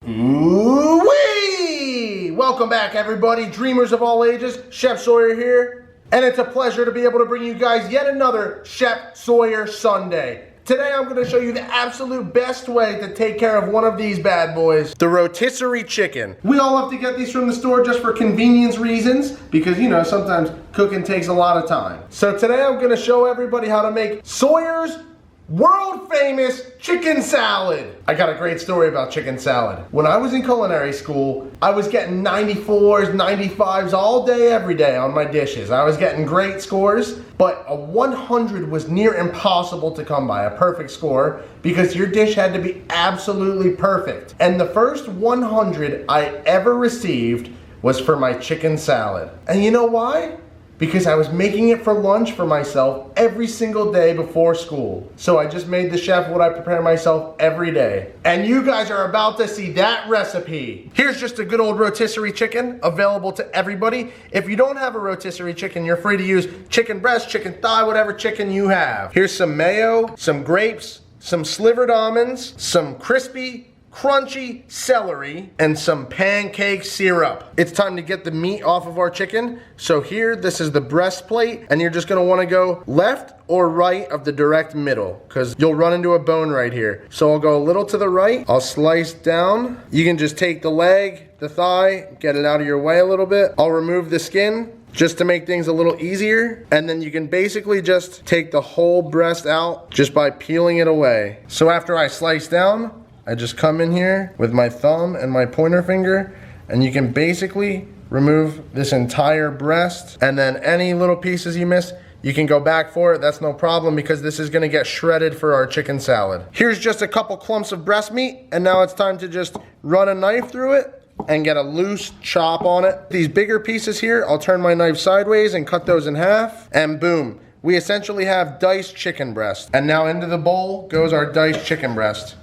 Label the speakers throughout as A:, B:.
A: Ooh-wee! Welcome back, everybody, dreamers of all ages. Chef Sawyer here, and it's a pleasure to be able to bring you guys yet another Chef Sawyer Sunday. Today I'm going to show you the absolute best way to take care of one of these bad boys, the rotisserie chicken. We all have to get these from the store just for convenience reasons, because you know, sometimes cooking takes a lot of time. So today I'm going to show everybody how to make Sawyer's world famous chicken salad. I got a great story about chicken salad. When I was in culinary school, I was getting 94s, 95s all day, every day on my dishes. I was getting great scores, but a 100 was near impossible to come by, a perfect score, because your dish had to be absolutely perfect. And the first 100 I ever received was for my chicken salad. And you know why? Because I was making it for lunch for myself every single day before school. So I just made the chef what I prepare myself every day. And you guys are about to see that recipe. Here's just a good old rotisserie chicken available to everybody. If you don't have a rotisserie chicken, you're free to use chicken breast, chicken thigh, whatever chicken you have. Here's some mayo, some grapes, some slivered almonds, some crispy, crunchy celery, and some pancake syrup. It's time to get the meat off of our chicken. So here, this is the breastplate, and you're just gonna wanna go left or right of the direct middle, because you'll run into a bone right here. So I'll go a little to the right, I'll slice down. You can just take the leg, the thigh, get it out of your way a little bit. I'll remove the skin, just to make things a little easier. And then you can basically just take the whole breast out just by peeling it away. So after I slice down, I just come in here with my thumb and my pointer finger, and you can basically remove this entire breast, and then any little pieces you miss, you can go back for it. That's no problem, because this is gonna get shredded for our chicken salad. Here's just a couple clumps of breast meat, and now it's time to just run a knife through it and get a loose chop on it. These bigger pieces here, I'll turn my knife sideways and cut those in half, and boom. We essentially have diced chicken breast. And now into the bowl goes our diced chicken breast.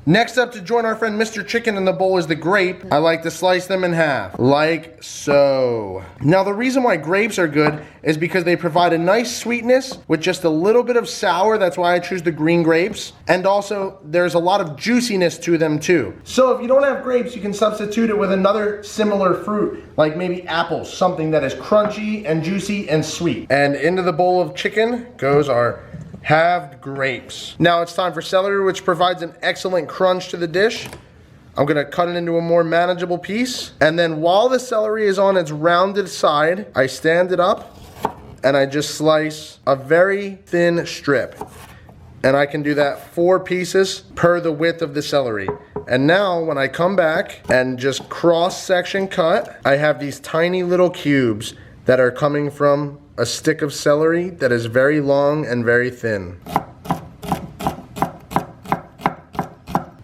A: Next up, to join our friend Mr. Chicken in the bowl, is the grape. I like to slice them in half, like so. Now the reason why grapes are good is because they provide a nice sweetness with just a little bit of sour. That's why I choose the green grapes. And also, there's a lot of juiciness to them too. So if you don't have grapes, you can substitute it with another similar fruit, like maybe apples, something that is crunchy and juicy and sweet. And into the bowl of chicken goes our halved grapes. Now it's time for celery, which provides an excellent crunch to the dish. I'm gonna cut it into a more manageable piece. And then while the celery is on its rounded side, I stand it up and I just slice a very thin strip. And I can do that 4 pieces per the width of the celery. And now when I come back and just cross section cut, I have these tiny little cubes that are coming from a stick of celery that is very long and very thin.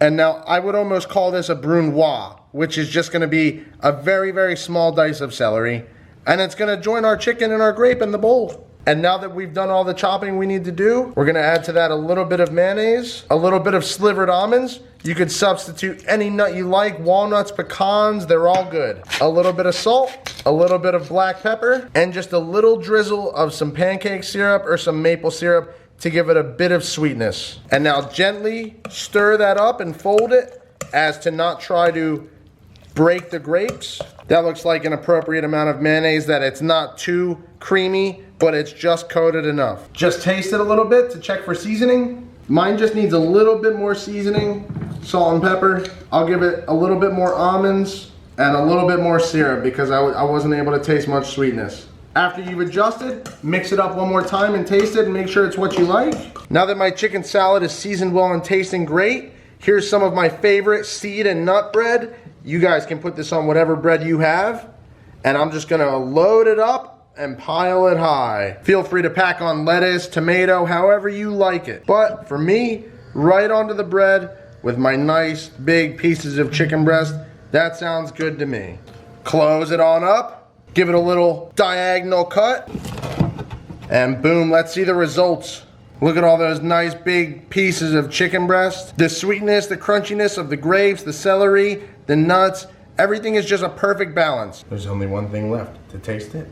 A: And now I would almost call this a brunoise, which is just gonna be a very, very small dice of celery. And it's gonna join our chicken and our grape in the bowl. And now that we've done all the chopping we need to do, we're gonna add to that a little bit of mayonnaise, a little bit of slivered almonds. You could substitute any nut you like, walnuts, pecans, they're all good. A little bit of salt, a little bit of black pepper, and just a little drizzle of some pancake syrup or some maple syrup to give it a bit of sweetness. And now gently stir that up and fold it as to not try to break the grapes. That looks like an appropriate amount of mayonnaise, that it's not too creamy, but it's just coated enough. Just taste it a little bit to check for seasoning. Mine just needs a little bit more seasoning, salt and pepper. I'll give it a little bit more almonds and a little bit more syrup because I wasn't able to taste much sweetness. After you've adjusted, mix it up one more time and taste it and make sure it's what you like. Now that my chicken salad is seasoned well and tasting great, here's some of my favorite seed and nut bread. You guys can put this on whatever bread you have. And I'm just gonna load it up and pile it high. Feel free to pack on lettuce, tomato, however you like it. But for me, right onto the bread with my nice big pieces of chicken breast, that sounds good to me. Close it on up, give it a little diagonal cut, and boom, let's see the results. Look at all those nice big pieces of chicken breast. The sweetness, the crunchiness of the grapes, the celery, the nuts, everything is just a perfect balance. There's only one thing left, to taste it.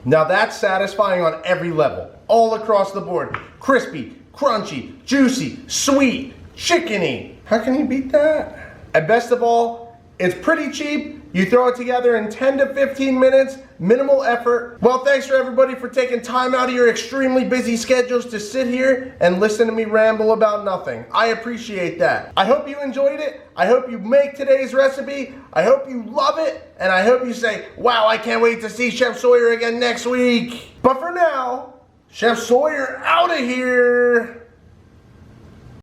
A: Now that's satisfying on every level, all across the board. Crispy, crunchy, juicy, sweet, chickeny. How can you beat that? And best of all, it's pretty cheap. You throw it together in 10 to 15 minutes, minimal effort. Well, thanks for everybody for taking time out of your extremely busy schedules to sit here and listen to me ramble about nothing. I appreciate that. I hope you enjoyed it. I hope you make today's recipe. I hope you love it. And I hope you say, wow, I can't wait to see Chef Sawyer again next week. But for now, Chef Sawyer out of here.